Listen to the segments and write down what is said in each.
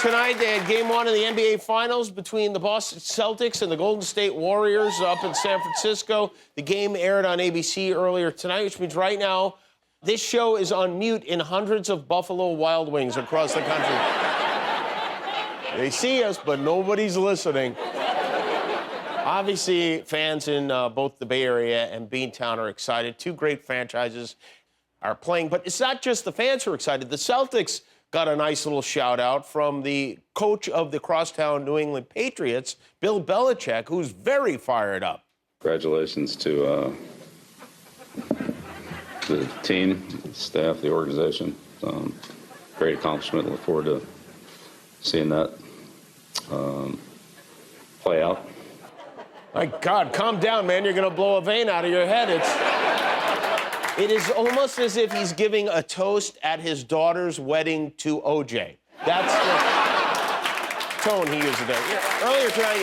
tonight, they had game one of the NBA Finals between the Boston Celtics and the Golden State Warriors up in San Francisco. The game aired on ABC earlier tonight, which means right now, this show is on mute in hundreds of Buffalo Wild Wings across the country. They see us, but nobody's listening. Obviously, fans in both the Bay Area and Beantown are excited. Two great franchises are playing, but it's not just the fans who are excited. The Celtics got a nice little shout out from the coach of the crosstown New England Patriots, Bill Belichick, who's very fired up. Congratulations to the team, the staff, the organization. Great accomplishment. Look forward to seeing that play out. My God, calm down, man. You're going to blow a vein out of your head. It is almost as if he's giving a toast at his daughter's wedding to OJ. That's the tone he uses there. Yeah, earlier tonight,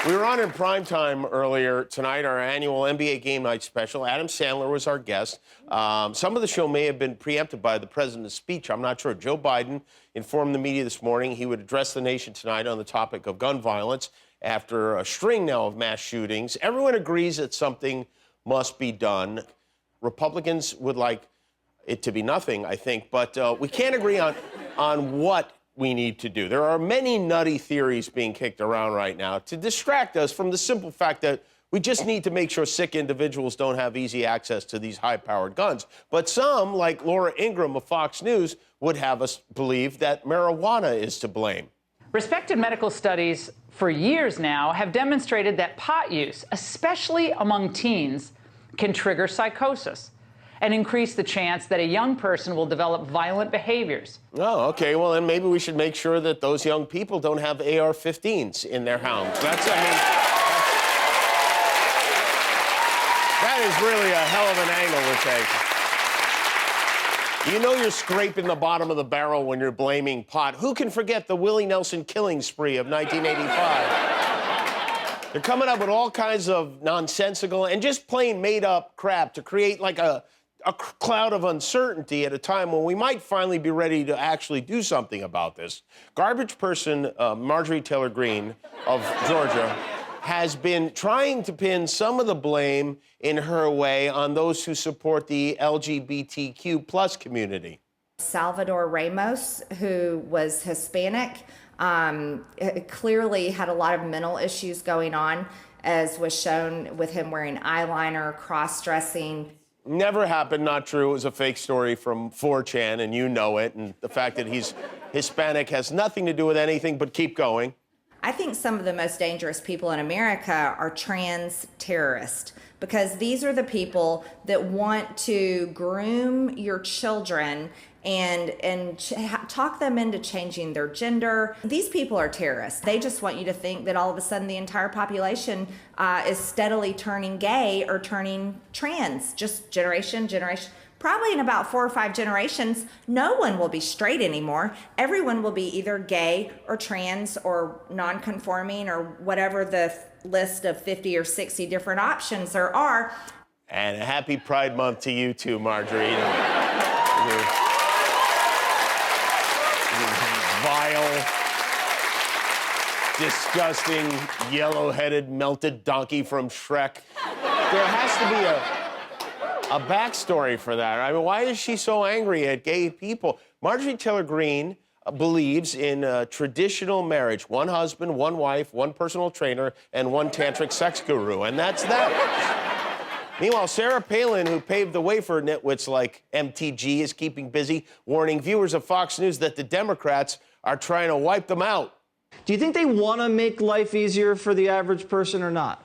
we were on in primetime earlier tonight, our annual NBA Game Night special. Adam Sandler was our guest. Some of the show may have been preempted by the president's speech. I'm not sure. Joe Biden informed the media this morning he would address the nation tonight on the topic of gun violence after a string now of mass shootings. Everyone agrees that something must be done. Republicans would like it to be nothing, I think, but we can't agree on what we need to do. There are many nutty theories being kicked around right now to distract us from the simple fact that we just need to make sure sick individuals don't have easy access to these high-powered guns. But some, like Laura Ingraham of Fox News, would have us believe that marijuana is to blame. Respected medical studies for years now have demonstrated that pot use, especially among teens, can trigger psychosis and increase the chance that a young person will develop violent behaviors. Oh, okay. Well, then maybe we should make sure that those young people don't have AR-15s in their homes. That is really a hell of an angle we're taking. You know you're scraping the bottom of the barrel when you're blaming pot. Who can forget the Willie Nelson killing spree of 1985? They're coming up with all kinds of nonsensical and just plain made-up crap to create like a cloud of uncertainty at a time when we might finally be ready to actually do something about this. Garbage person Marjorie Taylor Greene of Georgia has been trying to pin some of the blame in her way on those who support the LGBTQ plus community. Salvador Ramos, who was Hispanic, clearly had a lot of mental issues going on, as was shown with him wearing eyeliner, cross-dressing. Never happened, not true. It was a fake story from 4chan, and you know it. And the fact that he's Hispanic has nothing to do with anything, but keep going. I think some of the most dangerous people in America are trans terrorists, because these are the people that want to groom your children and talk them into changing their gender. These people are terrorists. They just want you to think that all of a sudden the entire population is steadily turning gay or turning trans, just generation. Probably in about 4 or 5 generations, no one will be straight anymore. Everyone will be either gay or trans or non-conforming or whatever the list of 50 or 60 different options there are. And a happy Pride Month to you too, Marjorie. Vile, disgusting, yellow-headed, melted donkey from Shrek. There has to be a backstory for that. I mean, why is she so angry at gay people? Marjorie Taylor Greene believes in traditional marriage. One husband, one wife, one personal trainer, and one tantric sex guru, and that's that. Meanwhile, Sarah Palin, who paved the way for nitwits like MTG, is keeping busy warning viewers of Fox News that the Democrats are trying to wipe them out. Do you think they want to make life easier for the average person or not?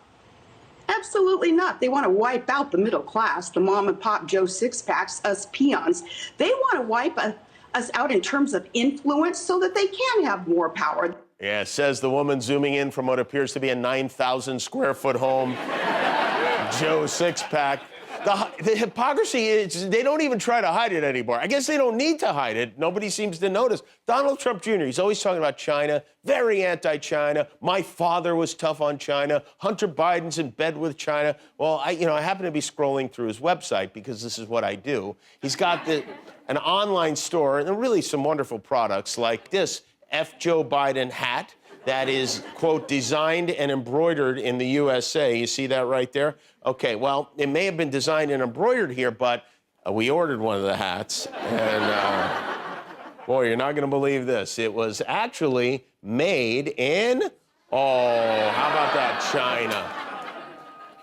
Absolutely not. They want to wipe out the middle class, the mom and pop Joe Sixpacks, us peons. They want to wipe us out in terms of influence so that they can have more power. Yeah, says the woman zooming in from what appears to be a 9,000 square foot home, Joe Sixpack. The hypocrisy is they don't even try to hide it anymore. I guess they don't need to hide it. Nobody seems to notice. Donald Trump Jr., he's always talking about China, very anti-China. My father was tough on China. Hunter Biden's in bed with China. Well, I happen to be scrolling through his website because this is what I do. He's got an online store and really some wonderful products like this F. Joe Biden hat that is, quote, designed and embroidered in the USA. You see that right there? Okay, well, it may have been designed and embroidered here, but we ordered one of the hats. And, boy, you're not going to believe this. It was actually made in, how about that, China?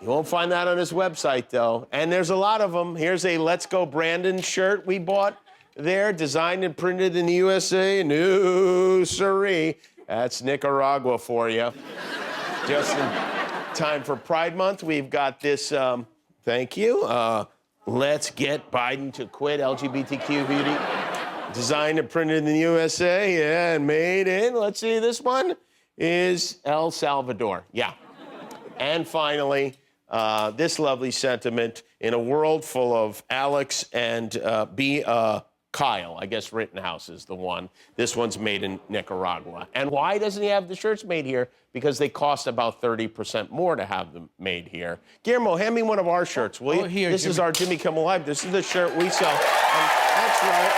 You won't find that on his website, though. And there's a lot of them. Here's a Let's Go Brandon shirt we bought there, designed and printed in the USA. No, siree. That's Nicaragua for you. Just in time for Pride Month, we've got this, thank you, Let's Get Biden to Quit LGBTQ beauty. Designed and printed in the USA, yeah, and made in, let's see, this one is El Salvador, yeah. And finally, this lovely sentiment, in a world full of Alex and Kyle, I guess Rittenhouse is the one. This one's made in Nicaragua. And why doesn't he have the shirts made here? Because they cost about 30% more to have them made here. Guillermo, hand me one of our shirts, will you? Here, this is our Jimmy Kimmel Live. This is the shirt we sell. That's right.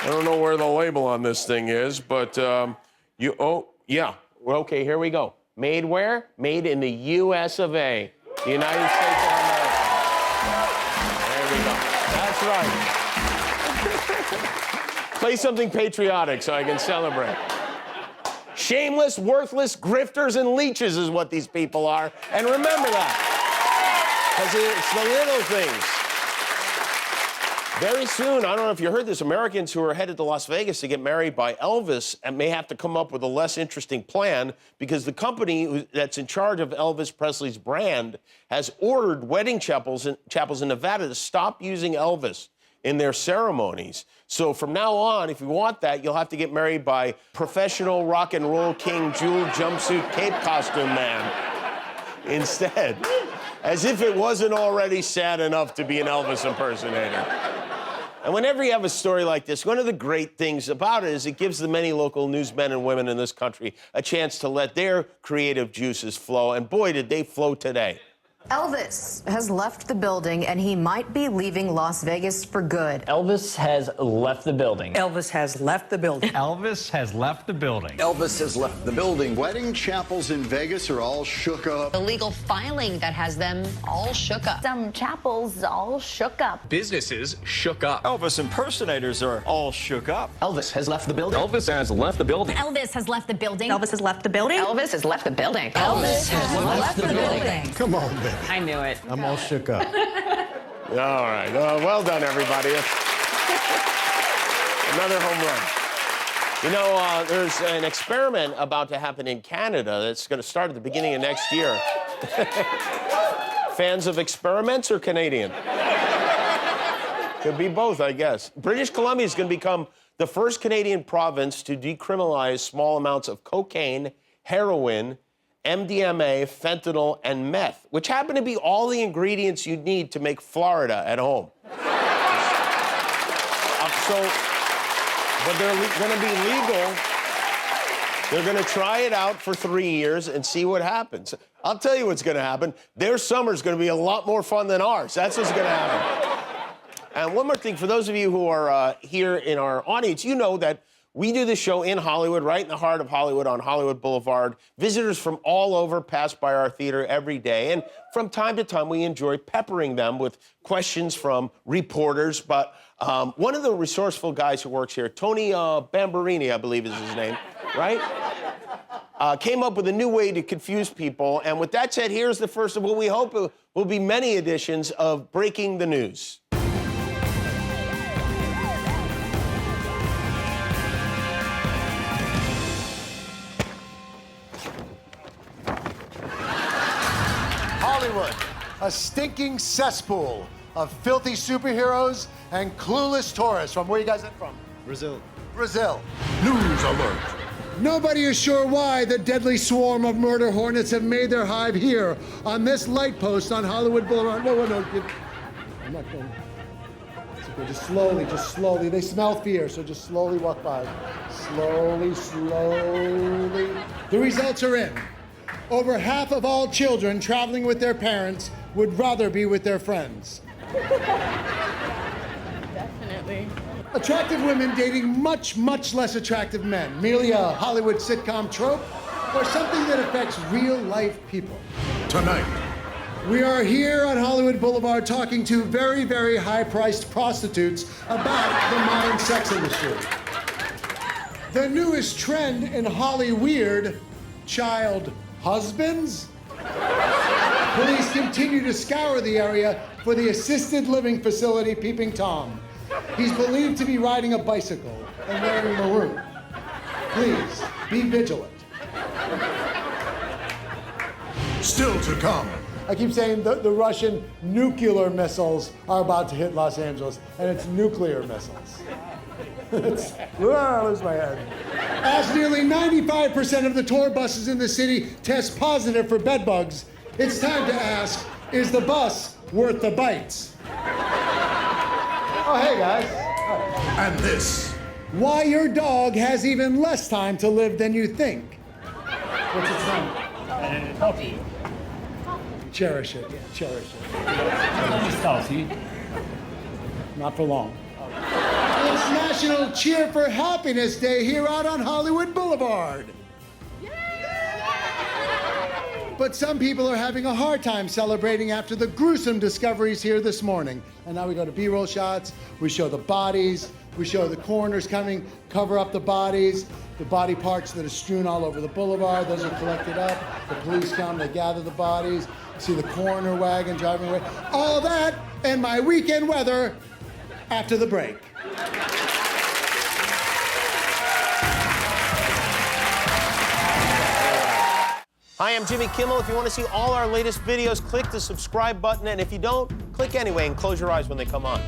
I don't know where the label on this thing is, but yeah. Well, okay, here we go. Made where? Made in the US of A, the United States of America. There we go. That's right. Play something patriotic so I can celebrate. Shameless, worthless grifters and leeches is what these people are. And remember that. Because it's the little things. Very soon, I don't know if you heard this, Americans who are headed to Las Vegas to get married by Elvis and may have to come up with a less interesting plan because the company that's in charge of Elvis Presley's brand has ordered wedding chapels in Nevada to stop using Elvis in their ceremonies. So from now on, if you want that, you'll have to get married by professional rock and roll king jewel jumpsuit cape costume man instead. As if it wasn't already sad enough to be an Elvis impersonator. And whenever you have a story like this, one of the great things about it is it gives the many local newsmen and women in this country a chance to let their creative juices flow. And boy, did they flow today. Elvis has left the building, and he might be leaving Las Vegas for good. Elvis has left the building. Elvis has left the building. Elvis has left the building. Elvis has left the building. Wedding chapels in Vegas are all shook up. Illegal filing that has them all shook up. Some chapels all shook up. Businesses shook up. Elvis impersonators are all shook up. Elvis has left the building. Elvis has left the building. Elvis has left the building. Elvis has left the building. Elvis has left the building. Elvis has left the building. Come on, baby. I knew it. I'm all shook up. All right. Well done, everybody. Another home run. You know, there's an experiment about to happen in Canada that's going to start at the beginning of next year. Fans of experiments or Canadian? Could be both, I guess. British Columbia is going to become the first Canadian province to decriminalize small amounts of cocaine, heroin, MDMA, fentanyl, and meth, which happen to be all the ingredients you'd need to make Florida at home. But they're going to be legal. They're going to try it out for 3 years and see what happens. I'll tell you what's going to happen. Their summer's going to be a lot more fun than ours. That's what's going to happen. And one more thing, for those of you who are here in our audience, you know that we do this show in Hollywood, right in the heart of Hollywood on Hollywood Boulevard. Visitors from all over pass by our theater every day. And from time to time, we enjoy peppering them with questions from reporters. But one of the resourceful guys who works here, Tony Bambarini, I believe is his name, right? Came up with a new way to confuse people. And with that said, here's the first of what we hope will be many editions of Breaking the News. Hollywood, a stinking cesspool of filthy superheroes and clueless tourists. From where you guys are from? Brazil. Brazil. News alert. Nobody is sure why the deadly swarm of murder hornets have made their hive here on this light post on Hollywood Boulevard. No, I'm not going. It's okay, just slowly. They smell fear, so just slowly walk by. Slowly. The results are in. Over half of all children traveling with their parents would rather be with their friends. Definitely. Attractive women dating much less attractive men. Merely a Hollywood sitcom trope or something that affects real life people. Tonight, we are here on Hollywood Boulevard talking to very high-priced prostitutes about the modern sex industry. The newest trend in Hollyweird, child husbands? Police continue to scour the area for the assisted living facility Peeping Tom. He's believed to be riding a bicycle and wearing maroon. Please, be vigilant. Still to come. I keep saying the Russian nuclear missiles are about to hit Los Angeles, and it's nuclear missiles. I lose my head. As nearly 95% of the tour buses in the city test positive for bed bugs, it's time to ask, is the bus worth the bites? Oh, hey, guys. And this. Why your dog has even less time to live than you think. What's its name? Puppy. Cherish it, yeah, cherish it. Not for long. It's National Cheer for Happiness Day here out on Hollywood Boulevard. But some people are having a hard time celebrating after the gruesome discoveries here this morning. And now we go to B-roll shots, we show the bodies, we show the coroners coming, cover up the bodies, the body parts that are strewn all over the boulevard, those are collected up, the police come, they gather the bodies, see the coroner wagon driving away. All that and my weekend weather after the break. Hi, I'm Jimmy Kimmel. If you want to see all our latest videos, click the subscribe button. And if you don't, click anyway and close your eyes when they come on.